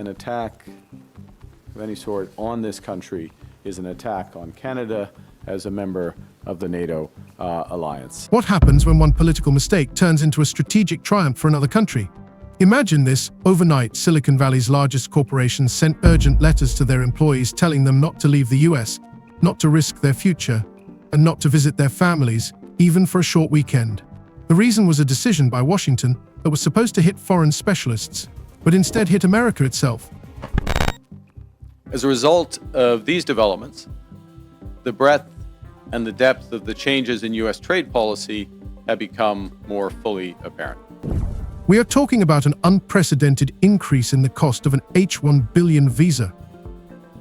an attack of any sort on this country is an attack on Canada as a member of the NATO alliance. What happens when one political mistake turns into a strategic triumph for another country? Imagine this: overnight, Silicon Valley's largest corporations sent urgent letters to their employees telling them not to leave the US, not to risk their future, and not to visit their families, even for a short weekend. The reason was a decision by Washington that was supposed to hit foreign specialists, but instead hit America itself. As a result of these developments, the breadth and the depth of the changes in U.S. trade policy have become more fully apparent. We are talking about an unprecedented increase in the cost of an H-1 billion visa.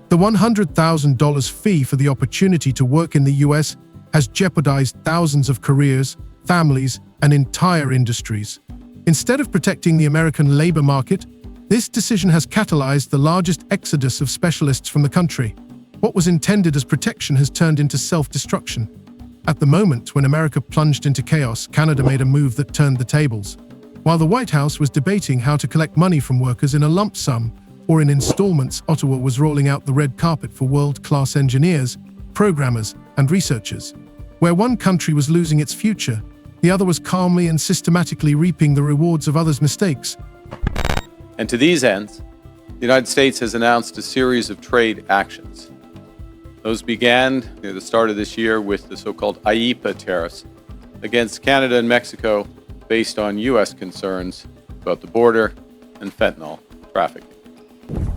The $100,000 fee for the opportunity to work in the US has jeopardized thousands of careers, families, and entire industries. Instead of protecting the American labor market, this decision has catalyzed the largest exodus of specialists from the country. What was intended as protection has turned into self-destruction. At the moment when America plunged into chaos, Canada made a move that turned the tables. While the White House was debating how to collect money from workers in a lump sum or in installments, Ottawa was rolling out the red carpet for world-class engineers, programmers, and researchers. Where one country was losing its future, the other was calmly and systematically reaping the rewards of others' mistakes. And to these ends, the United States has announced a series of trade actions. Those began near the start of this year with the so-called IEEPA tariffs against Canada and Mexico based on U.S. concerns about the border and fentanyl trafficking.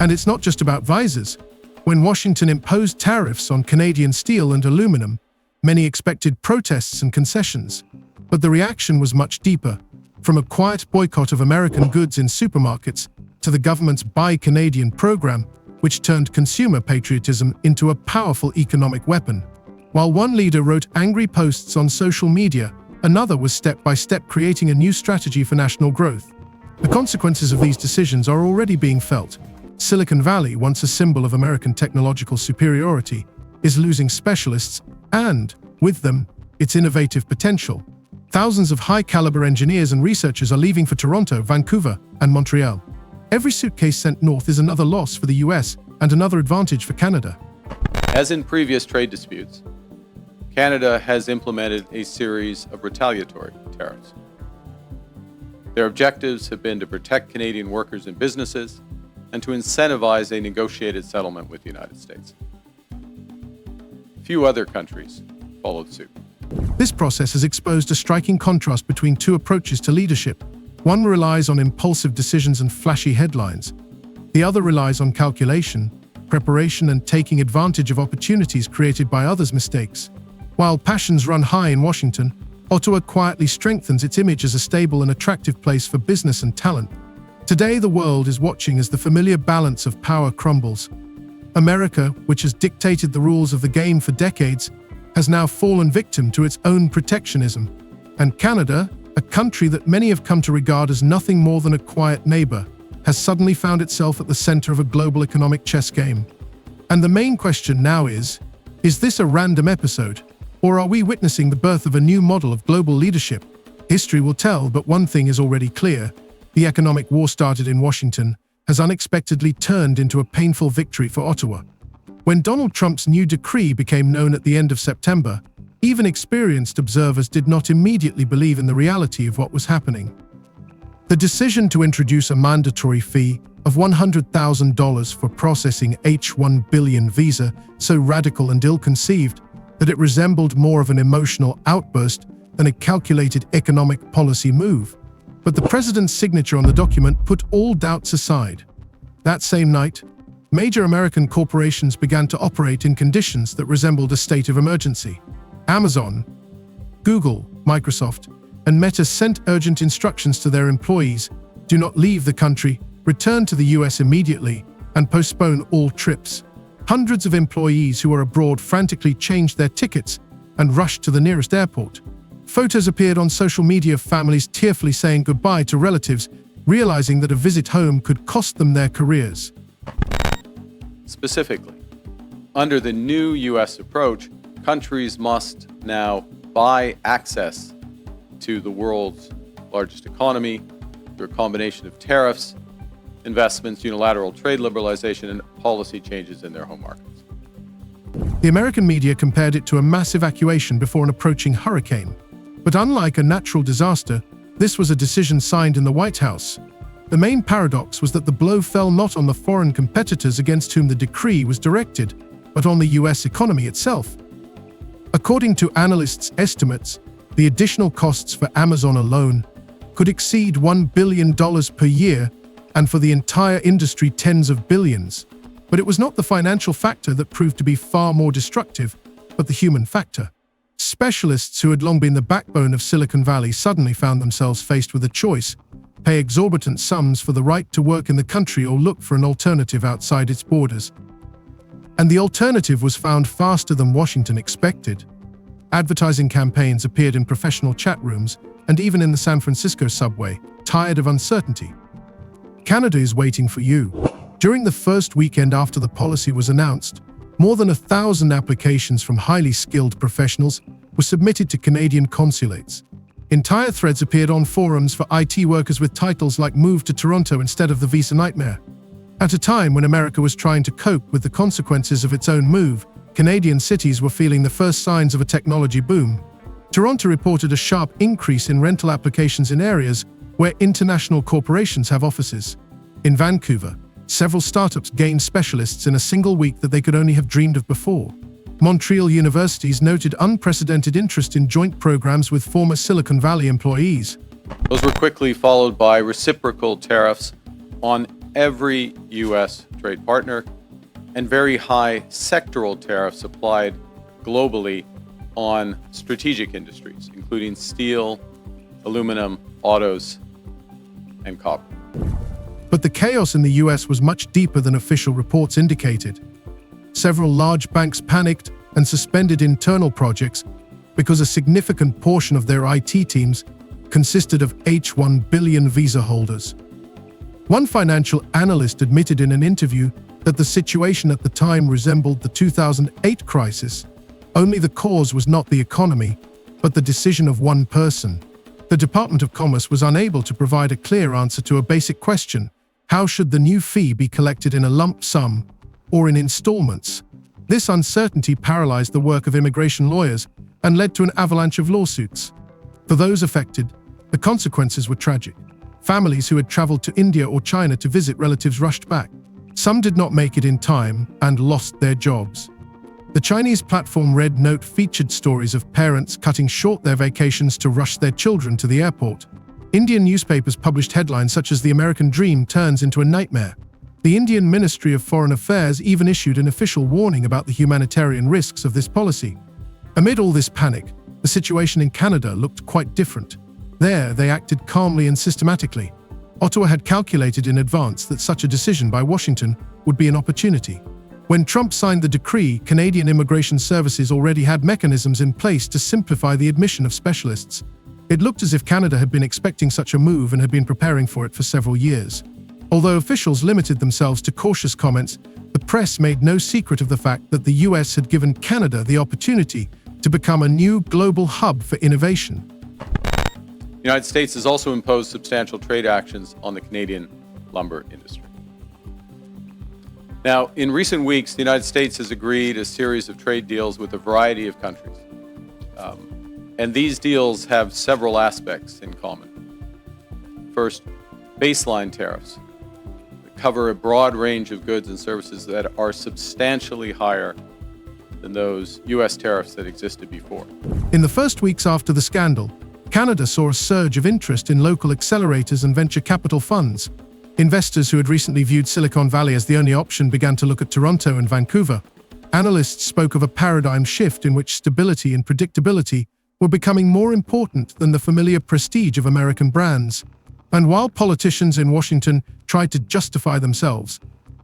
And it's not just about visas. When Washington imposed tariffs on Canadian steel and aluminum, many expected protests and concessions. But the reaction was much deeper, from a quiet boycott of American goods in supermarkets to the government's Buy Canadian program, which turned consumer patriotism into a powerful economic weapon. While one leader wrote angry posts on social media, another was step-by-step creating a new strategy for national growth. The consequences of these decisions are already being felt. Silicon Valley, once a symbol of American technological superiority, is losing specialists and, with them, its innovative potential. Thousands of high-caliber engineers and researchers are leaving for Toronto, Vancouver, and Montreal. Every suitcase sent north is another loss for the US and another advantage for Canada. As in previous trade disputes, Canada has implemented a series of retaliatory tariffs. Their objectives have been to protect Canadian workers and businesses and to incentivize a negotiated settlement with the United States. Few other countries followed suit. This process has exposed a striking contrast between two approaches to leadership. One relies on impulsive decisions and flashy headlines. The other relies on calculation, preparation, and taking advantage of opportunities created by others' mistakes. While passions run high in Washington, Ottawa quietly strengthens its image as a stable and attractive place for business and talent. Today, the world is watching as the familiar balance of power crumbles. America, which has dictated the rules of the game for decades, has now fallen victim to its own protectionism. And Canada, a country that many have come to regard as nothing more than a quiet neighbor, has suddenly found itself at the center of a global economic chess game. And the main question now is this a random episode? Or are we witnessing the birth of a new model of global leadership? History will tell, but one thing is already clear. The economic war started in Washington has unexpectedly turned into a painful victory for Ottawa. When Donald Trump's new decree became known at the end of September, even experienced observers did not immediately believe in the reality of what was happening. The decision to introduce a mandatory fee of $100,000 for processing H-1 billion visa, so radical and ill-conceived that it resembled more of an emotional outburst than a calculated economic policy move. But the president's signature on the document put all doubts aside. That same night, major American corporations began to operate in conditions that resembled a state of emergency. Amazon, Google, Microsoft, and Meta sent urgent instructions to their employees: do not leave the country, return to the US immediately, and postpone all trips. Hundreds of employees who were abroad frantically changed their tickets and rushed to the nearest airport. Photos appeared on social media of families tearfully saying goodbye to relatives, realizing that a visit home could cost them their careers. Specifically, under the new U.S. approach, countries must now buy access to the world's largest economy through a combination of tariffs, investments, unilateral trade liberalization, and policy changes in their home markets. The American media compared it to a mass evacuation before an approaching hurricane. But unlike a natural disaster, this was a decision signed in the White House. The main paradox was that the blow fell not on the foreign competitors against whom the decree was directed, but on the US economy itself. According to analysts' estimates, the additional costs for Amazon alone could exceed $1 billion per year, and for the entire industry tens of billions. But it was not the financial factor that proved to be far more destructive, but the human factor. Specialists who had long been the backbone of Silicon Valley suddenly found themselves faced with a choice: pay exorbitant sums for the right to work in the country or look for an alternative outside its borders. And the alternative was found faster than Washington expected. Advertising campaigns appeared in professional chat rooms and even in the San Francisco subway, tired of uncertainty. Canada is waiting for you. During the first weekend after the policy was announced, more than 1,000 applications from highly skilled professionals were submitted to Canadian consulates. Entire threads appeared on forums for IT workers with titles like "Move to Toronto instead of the visa nightmare." At a time when America was trying to cope with the consequences of its own move, Canadian cities were feeling the first signs of a technology boom. Toronto reported a sharp increase in rental applications in areas where international corporations have offices. In Vancouver, several startups gained specialists in a single week that they could only have dreamed of before. Montreal universities noted unprecedented interest in joint programs with former Silicon Valley employees. Those were quickly followed by reciprocal tariffs on every U.S. trade partner and very high sectoral tariffs applied globally on strategic industries, including steel, aluminum, autos, and copper. But the chaos in the US was much deeper than official reports indicated. Several large banks panicked and suspended internal projects because a significant portion of their IT teams consisted of H-1 billion visa holders. One financial analyst admitted in an interview that the situation at the time resembled the 2008 crisis. Only the cause was not the economy, but the decision of one person. The Department of Commerce was unable to provide a clear answer to a basic question: how should the new fee be collected, in a lump sum or in installments? This uncertainty paralyzed the work of immigration lawyers and led to an avalanche of lawsuits. For those affected, the consequences were tragic. Families who had traveled to India or China to visit relatives rushed back. Some did not make it in time and lost their jobs. The Chinese platform Red Note featured stories of parents cutting short their vacations to rush their children to the airport. Indian newspapers published headlines such as "The American Dream Turns into a Nightmare." The Indian Ministry of Foreign Affairs even issued an official warning about the humanitarian risks of this policy. Amid all this panic, the situation in Canada looked quite different. There, they acted calmly and systematically. Ottawa had calculated in advance that such a decision by Washington would be an opportunity. When Trump signed the decree, Canadian immigration services already had mechanisms in place to simplify the admission of specialists. It looked as if Canada had been expecting such a move and had been preparing for it for several years. Although officials limited themselves to cautious comments, the press made no secret of the fact that the US had given Canada the opportunity to become a new global hub for innovation. The United States has also imposed substantial trade actions on the Canadian lumber industry. Now, in recent weeks, the United States has agreed a series of trade deals with a variety of countries. And these deals have several aspects in common. First, baseline tariffs that cover a broad range of goods and services that are substantially higher than those U.S. tariffs that existed before. In the first weeks after the scandal, Canada saw a surge of interest in local accelerators and venture capital funds. Investors who had recently viewed Silicon Valley as the only option began to look at Toronto and Vancouver. Analysts spoke of a paradigm shift in which stability and predictability were becoming more important than the familiar prestige of American brands. And while politicians in Washington tried to justify themselves,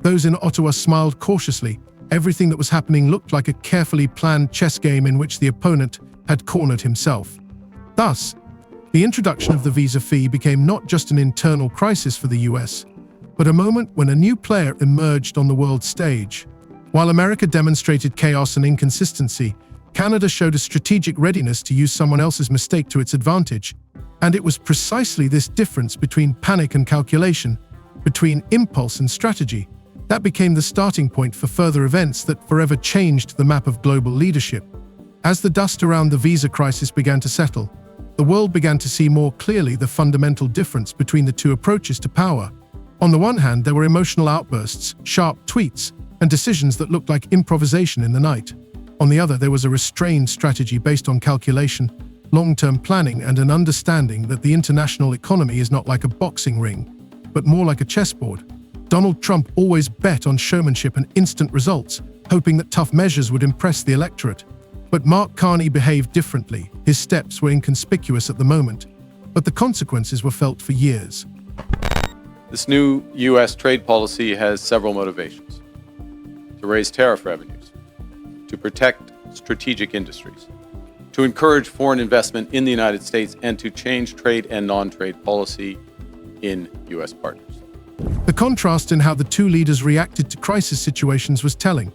those in Ottawa smiled cautiously. Everything that was happening looked like a carefully planned chess game in which the opponent had cornered himself. Thus, the introduction of the visa fee became not just an internal crisis for the US, but a moment when a new player emerged on the world stage. While America demonstrated chaos and inconsistency, Canada showed a strategic readiness to use someone else's mistake to its advantage. And it was precisely this difference between panic and calculation between impulse and strategy. That became the starting point for further events that forever changed the map of global leadership. As the dust around the visa crisis began to settle, the world began to see more clearly the fundamental difference between the two approaches to power. On the one hand, there were emotional outbursts, sharp tweets, and decisions that looked like improvisation in the night. On the other, there was a restrained strategy based on calculation, long-term planning, and an understanding that the international economy is not like a boxing ring, but more like a chessboard. Donald Trump always bet on showmanship and instant results, hoping that tough measures would impress the electorate. But Mark Carney behaved differently. His steps were inconspicuous at the moment, but the consequences were felt for years. This new U.S. trade policy has several motivations: to raise tariff revenues, to protect strategic industries, to encourage foreign investment in the United States, and to change trade and non-trade policy in U.S. partners. The contrast in how the two leaders reacted to crisis situations was telling.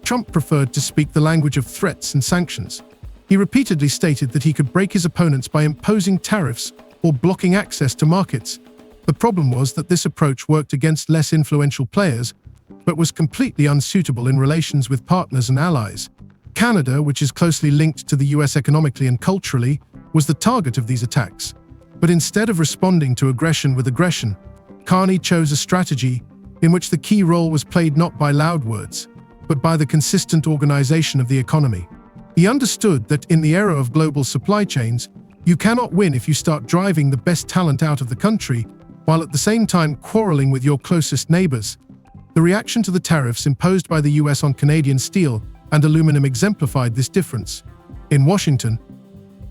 Trump preferred to speak the language of threats and sanctions. He repeatedly stated that he could break his opponents by imposing tariffs or blocking access to markets. The problem was that this approach worked against less influential players, but was completely unsuitable in relations with partners and allies. Canada, which is closely linked to the US economically and culturally, was the target of these attacks. But instead of responding to aggression with aggression, Carney chose a strategy in which the key role was played not by loud words, but by the consistent organization of the economy. He understood that in the era of global supply chains, you cannot win if you start driving the best talent out of the country, while at the same time quarreling with your closest neighbors. The reaction to the tariffs imposed by the US on Canadian steel and aluminum exemplified this difference. In Washington,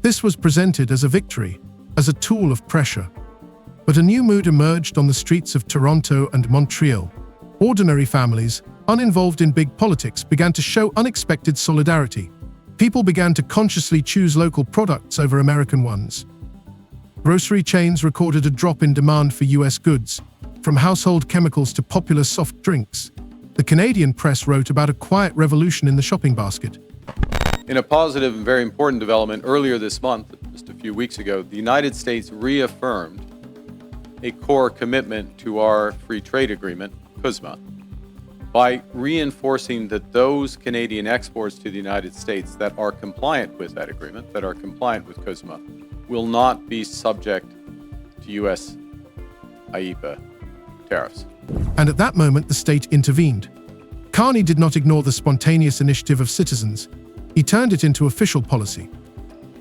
this was presented as a victory, as a tool of pressure. But a new mood emerged on the streets of Toronto and Montreal. Ordinary families, uninvolved in big politics, began to show unexpected solidarity. People began to consciously choose local products over American ones. Grocery chains recorded a drop in demand for US goods, from household chemicals to popular soft drinks. The Canadian press wrote about a quiet revolution in the shopping basket. In a positive and very important development earlier this month, just a few weeks ago, the United States reaffirmed a core commitment to our free trade agreement, CUSMA, by reinforcing that those Canadian exports to the United States that are compliant with that agreement, that are compliant with CUSMA, will not be subject to U.S. IEEPA tariffs. And at that moment, the state intervened. Carney did not ignore the spontaneous initiative of citizens. He turned it into official policy.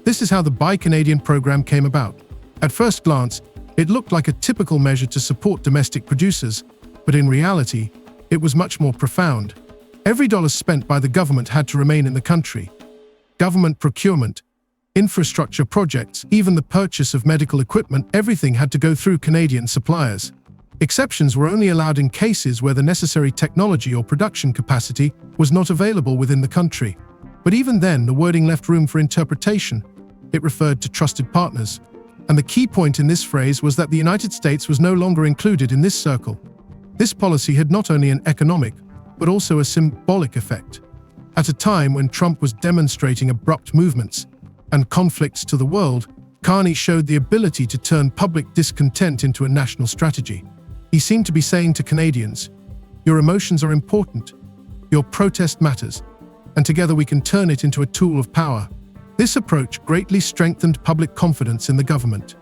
This is how the Buy Canadian program came about. At first glance, it looked like a typical measure to support domestic producers, but in reality, it was much more profound. Every dollar spent by the government had to remain in the country. Government procurement, infrastructure projects, even the purchase of medical equipment, everything had to go through Canadian suppliers. Exceptions were only allowed in cases where the necessary technology or production capacity was not available within the country. But even then, the wording left room for interpretation. It referred to trusted partners. And the key point in this phrase was that the United States was no longer included in this circle. This policy had not only an economic, but also a symbolic effect. At a time when Trump was demonstrating abrupt movements and conflicts to the world, Carney showed the ability to turn public discontent into a national strategy. He seemed to be saying to Canadians, "Your emotions are important, your protest matters, and together we can turn it into a tool of power." This approach greatly strengthened public confidence in the government.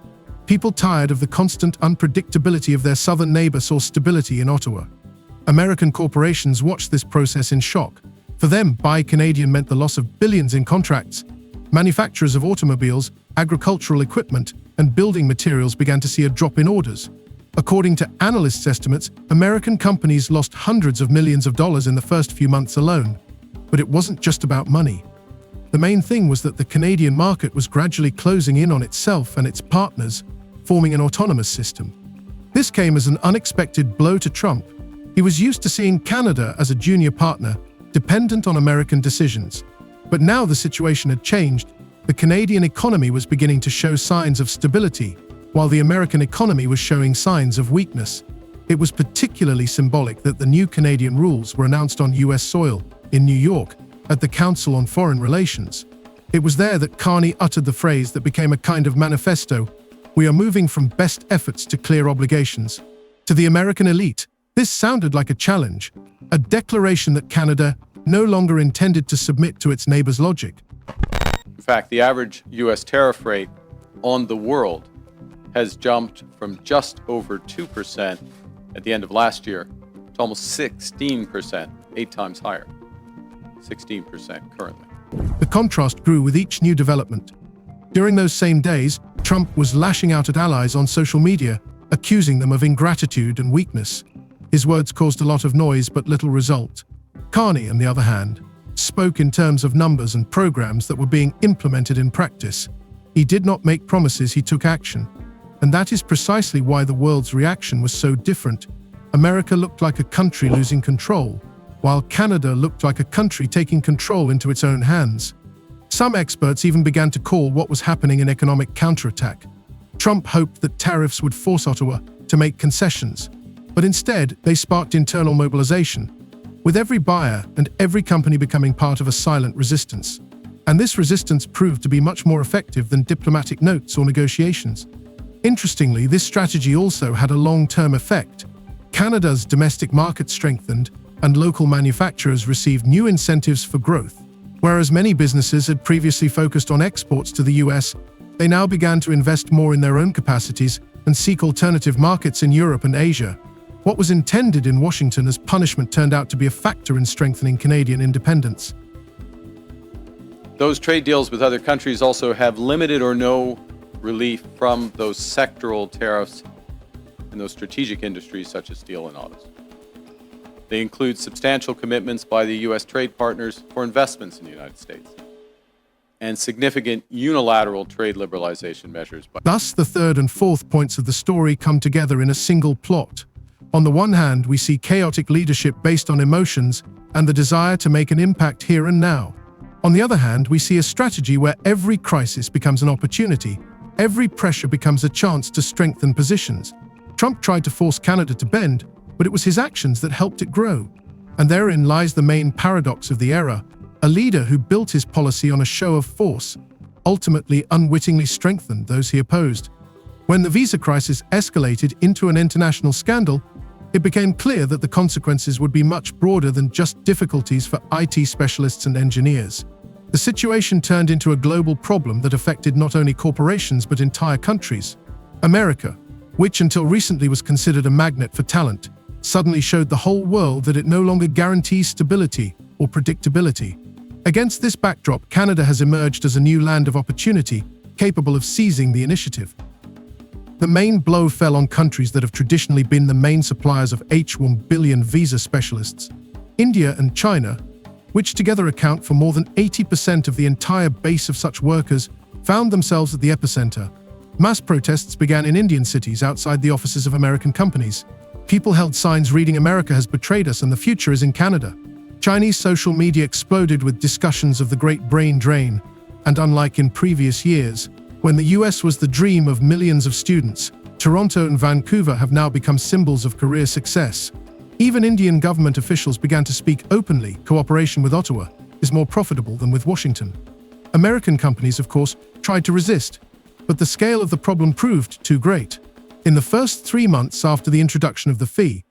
People tired of the constant unpredictability of their southern neighbor saw stability in Ottawa. American corporations watched this process in shock. For them, Buy Canadian meant the loss of billions in contracts. Manufacturers of automobiles, agricultural equipment, and building materials began to see a drop in orders. According to analysts' estimates, American companies lost hundreds of millions of dollars in the first few months alone. But it wasn't just about money. The main thing was that the Canadian market was gradually closing in on itself and its partners, forming an autonomous system. This came as an unexpected blow to Trump. He was used to seeing Canada as a junior partner, dependent on American decisions. But now the situation had changed. The Canadian economy was beginning to show signs of stability, while the American economy was showing signs of weakness. It was particularly symbolic that the new Canadian rules were announced on US soil, in New York, at the Council on Foreign Relations. It was there that Carney uttered the phrase that became a kind of manifesto: "We are moving from best efforts to clear obligations." To the American elite, this sounded like a challenge, a declaration that Canada no longer intended to submit to its neighbor's logic. In fact, the average U.S. tariff rate on the world has jumped from just over 2% at the end of last year to almost 16%, 8 times higher. 16% currently. The contrast grew with each new development. During those same days, Trump was lashing out at allies on social media, accusing them of ingratitude and weakness. His words caused a lot of noise but little result. Carney, on the other hand, spoke in terms of numbers and programs that were being implemented in practice. He did not make promises, he took action. And that is precisely why the world's reaction was so different. America looked like a country losing control, while Canada looked like a country taking control into its own hands. Some experts even began to call what was happening an economic counterattack. Trump hoped that tariffs would force Ottawa to make concessions, but instead they sparked internal mobilization, with every buyer and every company becoming part of a silent resistance. And this resistance proved to be much more effective than diplomatic notes or negotiations. Interestingly, this strategy also had a long-term effect. Canada's domestic market strengthened, and local manufacturers received new incentives for growth. Whereas many businesses had previously focused on exports to the US, they now began to invest more in their own capacities and seek alternative markets in Europe and Asia. What was intended in Washington as punishment turned out to be a factor in strengthening Canadian independence. Those trade deals with other countries also have limited or no relief from those sectoral tariffs in those strategic industries such as steel and autos. They include substantial commitments by the U.S. trade partners for investments in the United States and significant unilateral trade liberalization measures. Thus, the third and fourth points of the story come together in a single plot. On the one hand, we see chaotic leadership based on emotions and the desire to make an impact here and now. On the other hand, we see a strategy where every crisis becomes an opportunity, every pressure becomes a chance to strengthen positions. Trump tried to force Canada to bend, but it was his actions that helped it grow. And therein lies the main paradox of the era. A leader who built his policy on a show of force ultimately unwittingly strengthened those he opposed. When the visa crisis escalated into an international scandal, it became clear that the consequences would be much broader than just difficulties for IT specialists and engineers. The situation turned into a global problem that affected not only corporations but entire countries. America, which until recently was considered a magnet for talent, suddenly showed the whole world that it no longer guarantees stability or predictability. Against this backdrop, Canada has emerged as a new land of opportunity, capable of seizing the initiative. The main blow fell on countries that have traditionally been the main suppliers of H-1 billion visa specialists. India and China, which together account for more than 80% of the entire base of such workers, found themselves at the epicenter. Mass protests began in Indian cities outside the offices of American companies. People held signs reading "America has betrayed us and the future is in Canada." Chinese social media exploded with discussions of the Great Brain Drain, and unlike in previous years, when the US was the dream of millions of students, Toronto and Vancouver have now become symbols of career success. Even Indian government officials began to speak openly. Cooperation with Ottawa is more profitable than with Washington. American companies, of course, tried to resist, but the scale of the problem proved too great. In the first 3 months after the introduction of the fee,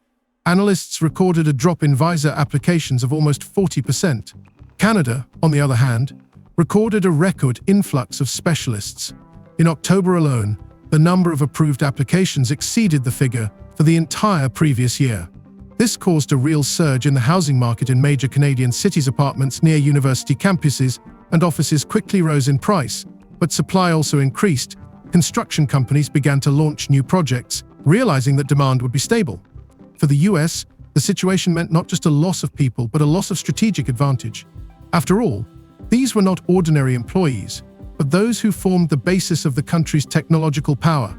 analysts recorded a drop in visa applications of almost 40%. Canada, on the other hand, recorded a record influx of specialists. In October alone, the number of approved applications exceeded the figure for the entire previous year. This caused a real surge in the housing market in major Canadian cities. Apartments near university campuses and offices quickly rose in price, but supply also increased. Construction companies began to launch new projects, realizing that demand would be stable. For the US, the situation meant not just a loss of people, but a loss of strategic advantage. After all, these were not ordinary employees, but those who formed the basis of the country's technological power.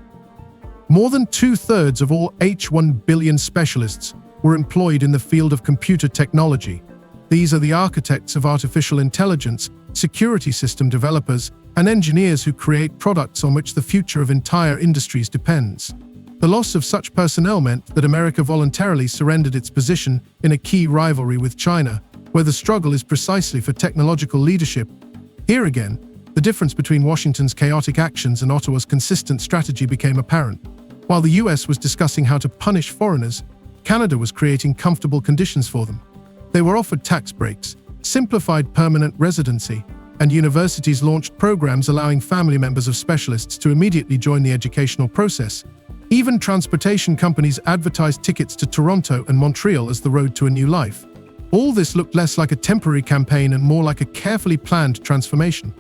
More than 2/3 of all H-1 billion specialists were employed in the field of computer technology. These are the architects of artificial intelligence, security system developers, and engineers who create products on which the future of entire industries depends. The loss of such personnel meant that America voluntarily surrendered its position in a key rivalry with China, where the struggle is precisely for technological leadership. Here again, the difference between Washington's chaotic actions and Ottawa's consistent strategy became apparent. While the US was discussing how to punish foreigners, Canada was creating comfortable conditions for them. They were offered tax breaks, simplified permanent residency, and universities launched programs allowing family members of specialists to immediately join the educational process. Even transportation companies advertised tickets to Toronto and Montreal as the road to a new life. All this looked less like a temporary campaign and more like a carefully planned transformation.